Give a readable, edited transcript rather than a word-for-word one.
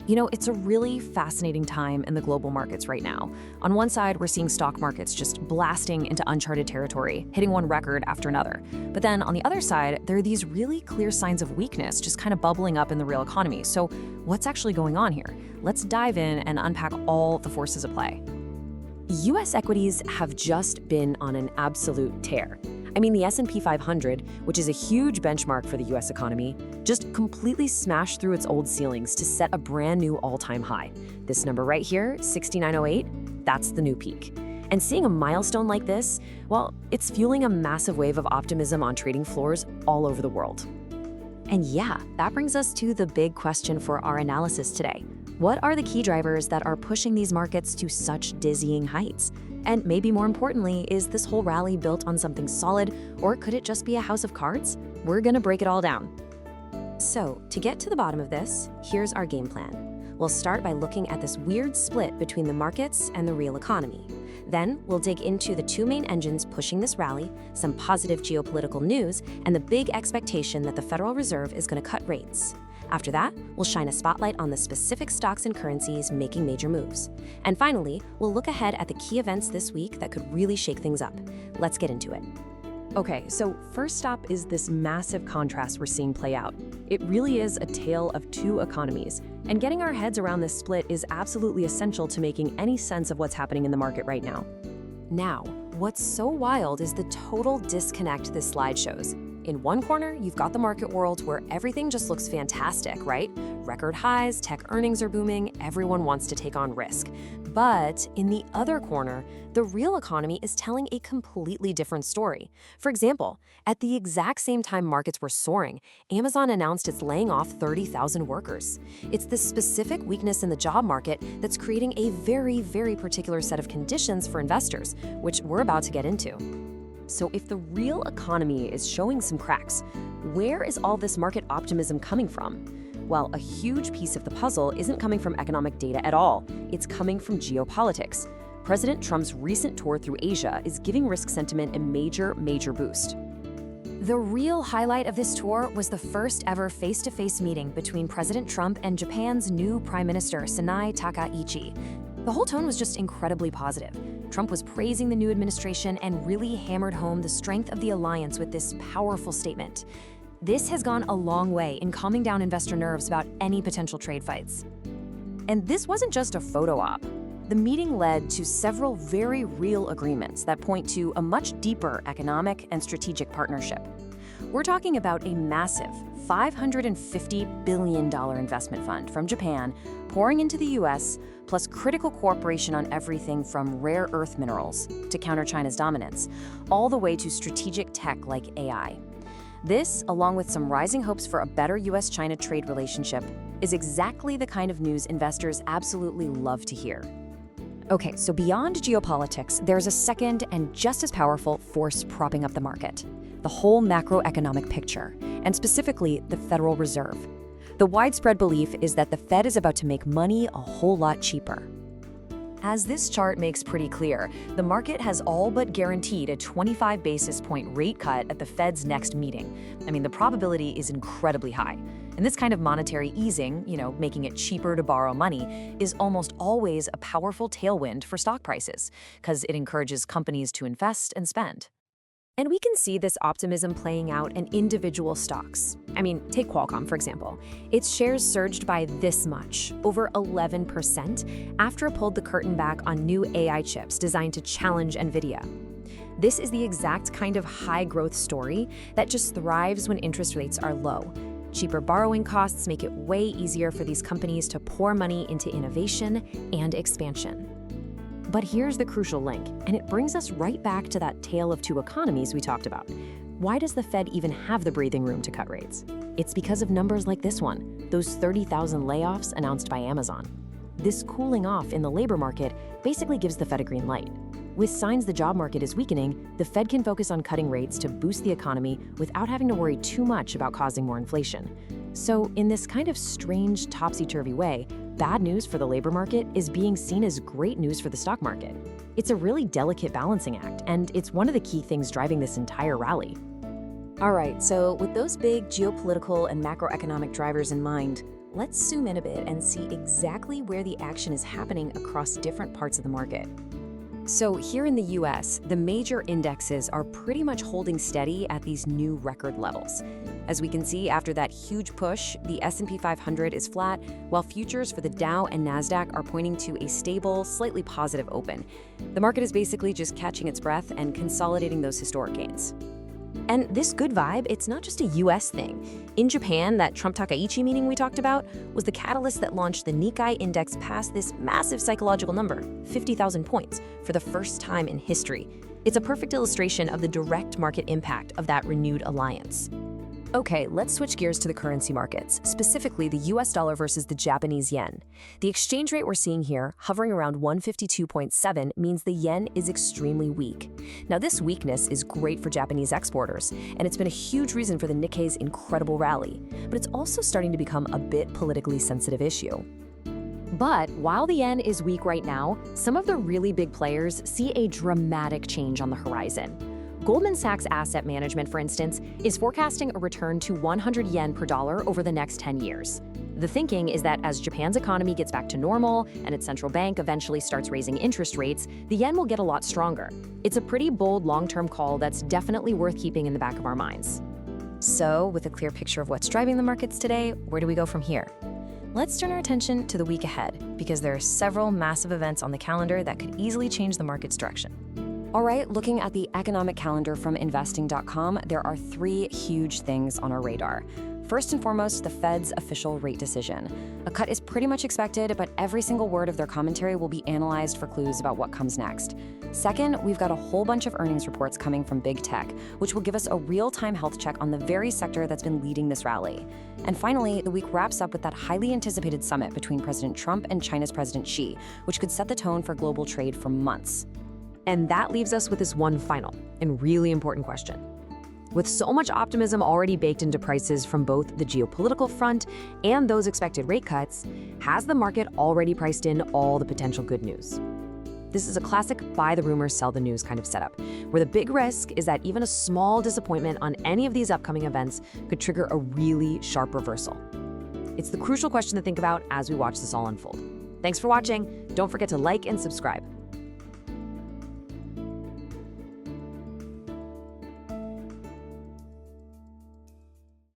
It's a really fascinating time in the global markets right now. On one side, we're seeing stock markets just blasting into uncharted territory, hitting one record after another. But then on the other side, there are these really clear signs of weakness just kind of bubbling up in the real economy. So what's actually going on here? Let's dive in and unpack all the forces at play. US equities have just been on an absolute tear. The S&P 500, which is a huge benchmark for the US economy, just completely smashed through its old ceilings to set a brand new all-time high. This number right here, 6908, that's the new peak. And seeing a milestone like this, well, it's fueling a massive wave of optimism on trading floors all over the world. And yeah, that brings us to the big question for our analysis today. What are the key drivers that are pushing these markets to such dizzying heights? And maybe more importantly, is this whole rally built on something solid, or could it just be a house of cards? We're gonna break it all down. So, to get to the bottom of this, here's our game plan. We'll start by looking at this weird split between the markets and the real economy. Then, we'll dig into the two main engines pushing this rally, some positive geopolitical news, and the big expectation that the Federal Reserve is gonna cut rates. After that, we'll shine a spotlight on the specific stocks and currencies making major moves. And finally, we'll look ahead at the key events this week that could really shake things up. Let's get into it. Okay, so first stop is this massive contrast we're seeing play out. It really is a tale of two economies, and getting our heads around this split is absolutely essential to making any sense of what's happening in the market right now. Now, what's so wild is the total disconnect this slide shows. In one corner, you've got the market world where everything just looks fantastic, right? Record highs, tech earnings are booming, everyone wants to take on risk. But in the other corner, the real economy is telling a completely different story. For example, at the exact same time markets were soaring, Amazon announced it's laying off 30,000 workers. It's this specific weakness in the job market that's creating a very, very particular set of conditions for investors, which we're about to get into. So if the real economy is showing some cracks, where is all this market optimism coming from? Well, a huge piece of the puzzle isn't coming from economic data at all. It's coming from geopolitics. President Trump's recent tour through Asia is giving risk sentiment a major boost. The real highlight of this tour was the first ever face-to-face meeting between President Trump and Japan's new Prime Minister, Sanae Takaichi. The whole tone was just incredibly positive. Trump was praising the new administration and really hammered home the strength of the alliance with this powerful statement. This has gone a long way in calming down investor nerves about any potential trade fights. And this wasn't just a photo op. The meeting led to several very real agreements that point to a much deeper economic and strategic partnership. We're talking about a massive $550 billion investment fund from Japan pouring into the US, plus critical cooperation on everything from rare earth minerals to counter China's dominance, all the way to strategic tech like AI. This, along with some rising hopes for a better US-China trade relationship, is exactly the kind of news investors absolutely love to hear. Okay, so beyond geopolitics, there's a second and just as powerful force propping up the market: the whole macroeconomic picture, and specifically the Federal Reserve. The widespread belief is that the Fed is about to make money a whole lot cheaper. As this chart makes pretty clear, the market has all but guaranteed a 25 basis point rate cut at the Fed's next meeting. The probability is incredibly high. And this kind of monetary easing, making it cheaper to borrow money, is almost always a powerful tailwind for stock prices, because it encourages companies to invest and spend. And we can see this optimism playing out in individual stocks. Take Qualcomm, for example. Its shares surged by this much, over 11%, after it pulled the curtain back on new AI chips designed to challenge NVIDIA. This is the exact kind of high-growth story that just thrives when interest rates are low. Cheaper borrowing costs make it way easier for these companies to pour money into innovation and expansion. But here's the crucial link, and it brings us right back to that tale of two economies we talked about. Why does the Fed even have the breathing room to cut rates? It's because of numbers like this one, those 30,000 layoffs announced by Amazon. This cooling off in the labor market basically gives the Fed a green light. With signs the job market is weakening, the Fed can focus on cutting rates to boost the economy without having to worry too much about causing more inflation. So in this kind of strange, topsy-turvy way, bad news for the labor market is being seen as great news for the stock market. It's a really delicate balancing act, and it's one of the key things driving this entire rally. All right, so with those big geopolitical and macroeconomic drivers in mind, Let's zoom in a bit and see exactly where the action is happening across different parts of the market. So here in the US, the major indexes are pretty much holding steady at these new record levels. As we can see, after that huge push, the S&P 500 is flat, while futures for the Dow and Nasdaq are pointing to a stable, slightly positive open. The market is basically just catching its breath and consolidating those historic gains. And this good vibe, it's not just a US thing. In Japan, that Trump Takaichi meeting we talked about was the catalyst that launched the Nikkei index past this massive psychological number, 50,000 points, for the first time in history. It's a perfect illustration of the direct market impact of that renewed alliance. Okay, let's switch gears to the currency markets, specifically the US dollar versus the Japanese yen. The exchange rate we're seeing here, hovering around 152.7, means the yen is extremely weak. Now, this weakness is great for Japanese exporters, and it's been a huge reason for the Nikkei's incredible rally. But it's also starting to become a bit politically sensitive issue. But while the yen is weak right now, some of the really big players see a dramatic change on the horizon. Goldman Sachs Asset Management, for instance, is forecasting a return to 100 yen per dollar over the next 10 years. The thinking is that as Japan's economy gets back to normal and its central bank eventually starts raising interest rates, the yen will get a lot stronger. It's a pretty bold long-term call that's definitely worth keeping in the back of our minds. So, with a clear picture of what's driving the markets today, where do we go from here? Let's turn our attention to the week ahead, because there are several massive events on the calendar that could easily change the market's direction. All right, looking at the economic calendar from investing.com, there are 3 huge things on our radar. First and foremost, the Fed's official rate decision. A cut is pretty much expected, but every single word of their commentary will be analyzed for clues about what comes next. Second, we've got a whole bunch of earnings reports coming from big tech, which will give us a real-time health check on the very sector that's been leading this rally. And finally, the week wraps up with that highly anticipated summit between President Trump and China's President Xi, which could set the tone for global trade for months. And that leaves us with this one final and really important question. With so much optimism already baked into prices from both the geopolitical front and those expected rate cuts, has the market already priced in all the potential good news? This is a classic buy the rumors, sell the news kind of setup, where the big risk is that even a small disappointment on any of these upcoming events could trigger a really sharp reversal. It's the crucial question to think about as we watch this all unfold. Thanks for watching. Don't forget to like and subscribe.